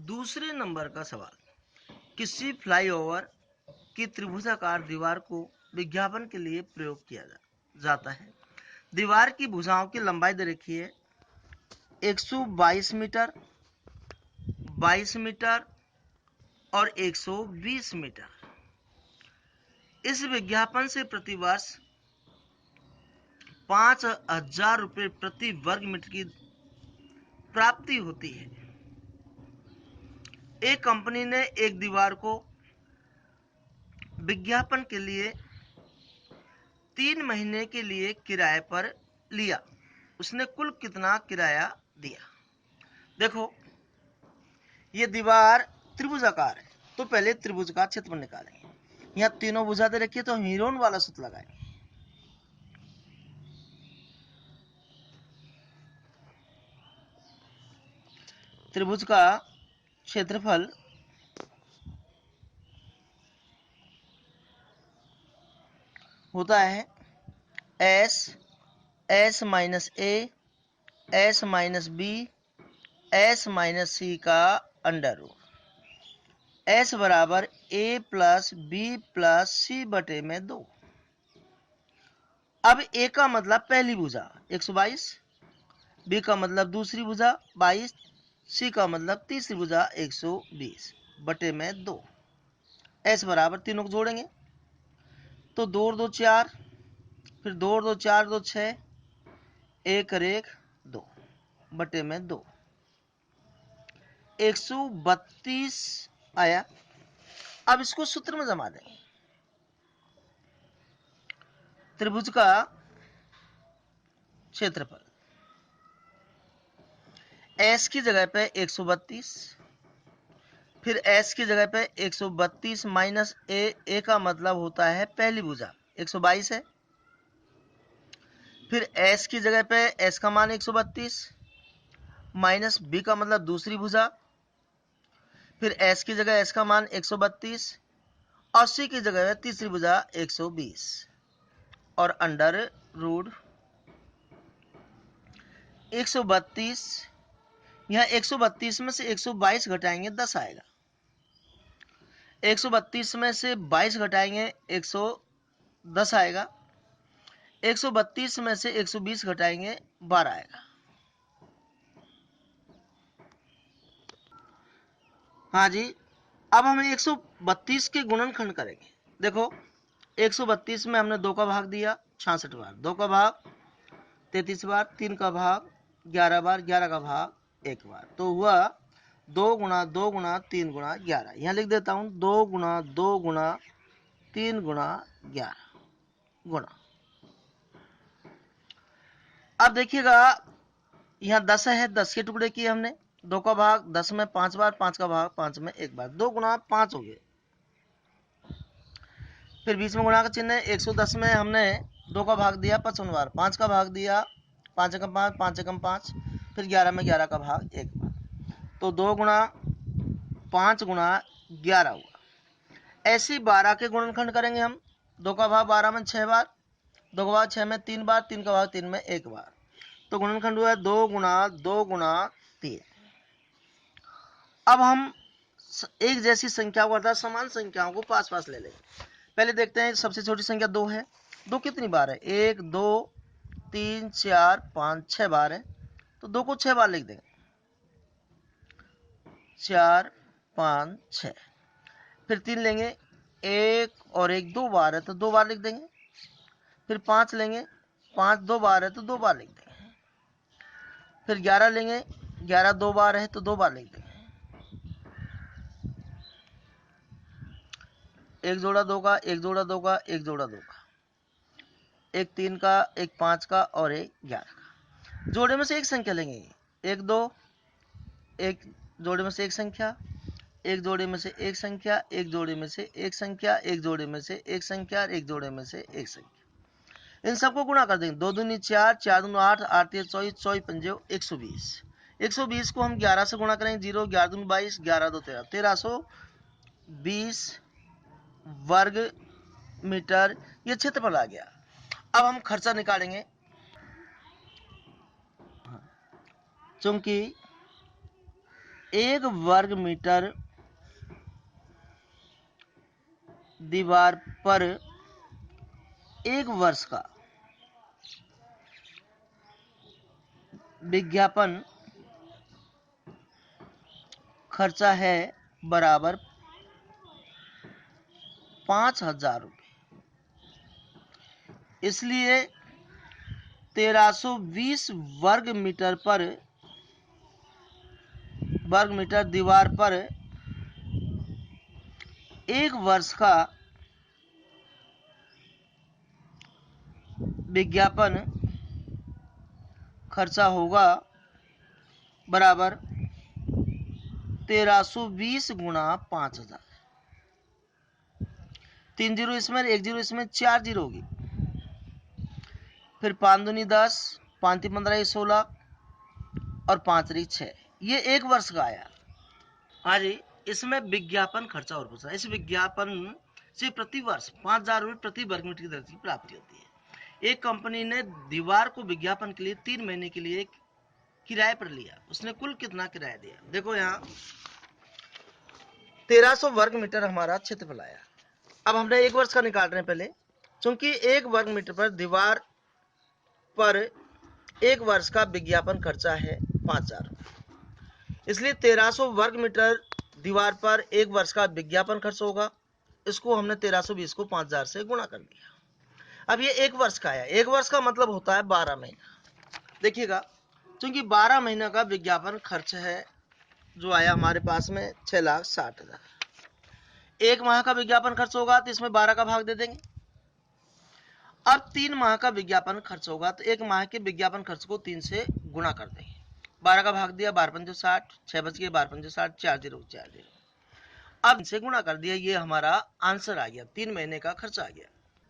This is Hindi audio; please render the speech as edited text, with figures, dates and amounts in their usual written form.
दूसरे नंबर का सवाल, किसी फ्लाईओवर की त्रिभुजाकार दीवार को विज्ञापन के लिए प्रयोग किया जाता है। दीवार की भुजाओं की लंबाई दे रखी है 122 मीटर, 22 मीटर और 120 मीटर। इस विज्ञापन से प्रतिवर्ष 5,000 रुपये प्रति वर्ग मीटर की प्राप्ति होती है। एक कंपनी ने एक दीवार को विज्ञापन के लिए 3 महीने के लिए किराए पर लिया। उसने कुल कितना किराया दिया? देखो, ये दीवार त्रिभुजाकार है, तो पहले त्रिभुज का क्षेत्रफल निकालेंगे। यहाँ तीनों भुजा दे रखी है, तो हम हीरोन वाला सूत्र लगाएंगे। त्रिभुज का क्षेत्रफल होता है S minus A, S minus B, S minus C का अंडर रूट। एस बराबर A plus B plus C बटे में 2। अब ए का मतलब पहली भुजा 122, बी का मतलब दूसरी भुजा 22, सी का मतलब तीसरी भुजा 120 बटे में 2। एस बराबर तीनों को जोड़ेंगे तो 2 और 2 4, फिर 2 और 2 4, 2 6, 1 और 1 2 बटे में 2, 132 आया। अब इसको सूत्र में जमा देंगे। त्रिभुज का क्षेत्रफल एस की जगह पे 132, फिर एस की जगह पे 132 माइनस ए का मतलब होता है पहली भुजा 122 है, फिर एस की जगह पे एस का मान 132 माइनस बी का मतलब दूसरी भुजा, फिर एस की जगह एस का मान 132 और सी की जगह तीसरी भुजा 120 और अंडर रूट 132। यहाँ 132 में से 122 घटाएंगे 10 आएगा, 132 में से 22 घटाएंगे 110 आएगा, 132 में से 120 घटाएंगे 12 आएगा। हाँ जी, अब हम 132 के गुणनखंड करेंगे। देखो, 132 में हमने 2 का भाग दिया 66 बार, 2 का भाग 33 बार, 3 का भाग 11 बार, 11 का भाग 1 बार, तो हुआ 2 गुणा 2 गुणा 3 गुणा 11। यहाँ लिख देता हूँ 2 गुणा 2 गुणा 3 गुणा 11 गुणा। अब देखिएगा, यहाँ 10 है, 10 के टुकड़े किए हमने, 2 का भाग 10 में 5 बार, 5 का भाग 5 में 1 बार, 2 गुणा 5 हो गए। फिर बीच में गुणा का चिन्ह है, 110 में हमने 2 का भाग दिया 55 बार, 5 का भाग दिया 5 एकम 5, 5 एकम 5, फिर 11 में 11 का भाग 1 बार, तो 2 गुणा 5 गुणा 11 हुआ। ऐसे 12 के गुणनखंड करेंगे हम। 2 का भाग 12 में 6 बार, 2 का भाग 6 में 3 बार, 3 का भाग 3 में 1 बार, तो गुणनखंड हुआ 2 गुणा 2 गुणा 3। अब हम एक जैसी संख्या को अर्थात समान संख्याओं को पास पास ले लेंगे। पहले देखते हैं, सबसे छोटी संख्या 2 है। 2 कितनी बार है? 1 2 3 4 5 6 बार है, तो 2 को 6 बार लिख देंगे, 4 5 6। फिर 3 लेंगे, 1 और 1 2 बार है तो 2 बार लिख देंगे। फिर 5 लेंगे, 5 2 बार है तो 2 बार लिख देंगे। फिर 11 लेंगे, 11 2 बार है तो 2 बार लिख देंगे। एक जोड़ा 2 का, एक जोड़ा 2 का, एक जोड़ा 2 का, एक 3 का, एक 5 का और एक 11 का। जोड़े में से एक संख्या लेंगे, 1 2, एक जोड़े में से एक संख्या, एक जोड़े में से एक संख्या, एक जोड़े में से एक संख्या, एक जोड़े में से एक संख्या, एक जोड़े में से एक संख्या। इन सबको गुणा कर देंगे, 2 दूनी 4, 4 दूनी 8, 8 3 24, 24 पंजे 120। 120 को हम 11 से गुणा करेंगे, 0 11 दूनी 22, 11 2 13, 1320 वर्ग मीटर ये क्षेत्रफल आ गया। अब हम खर्चा निकालेंगे। चूंकि 1 वर्ग मीटर दीवार पर 1 वर्ष का विज्ञापन खर्चा है बराबर 5,000 रुपये। इसलिए 1320 वर्ग मीटर दीवार पर 1 वर्ष का विज्ञापन खर्चा होगा बराबर 1320 गुणा 5,000। 3 जीरो इसमें, 1 जीरो इसमें, 4 जीरो होगी, फिर 5 दूनी 10, 5 तीन 15, 16 और 5 री 6। ये 1 वर्ष का आया। हाँ जी, इसमें विज्ञापन खर्चा और पूछा। इस विज्ञापन से प्रति वर्ष 5,000 रुपये प्रति वर्ग मीटर की दर की प्राप्ति होती है। एक कंपनी ने दीवार को विज्ञापन के लिए 3 महीने के लिए किराए पर लिया। उसने कुल कितना किराया दिया? देखो यहाँ 1300 वर्ग मीटर हमारा क्षेत्रफल आया। अब हमने 1 वर्ष का निकाल रहे हैं पहले, क्योंकि 1 वर्ग मीटर पर दीवार पर 1 वर्ष का विज्ञापन खर्चा है 5,000, इसलिए 1300 वर्ग मीटर दीवार पर 1 वर्ष का विज्ञापन खर्च होगा। इसको हमने 1320 को 5,000 से गुणा कर दिया। अब ये 1 वर्ष का आया। 1 वर्ष का मतलब होता है 12 महीना। देखिएगा, क्योंकि 12 महीने का विज्ञापन खर्च है जो आया हमारे पास में 6,60,000। 1 माह का विज्ञापन खर्च होगा तो इसमें 12 का भाग दे देंगे। अब 3 माह का विज्ञापन खर्च होगा तो 1 माह के विज्ञापन खर्च को 3 से गुणा कर देंगे। 12 का भाग दिया, 12 पंजे 60, 6 बच गए, 12 पंजे 60, 4 जीरो 4 जीरो। अब इनसे गुणा कर दिया, ये हमारा आंसर आ गया, 3 महीने का खर्चा आ गया।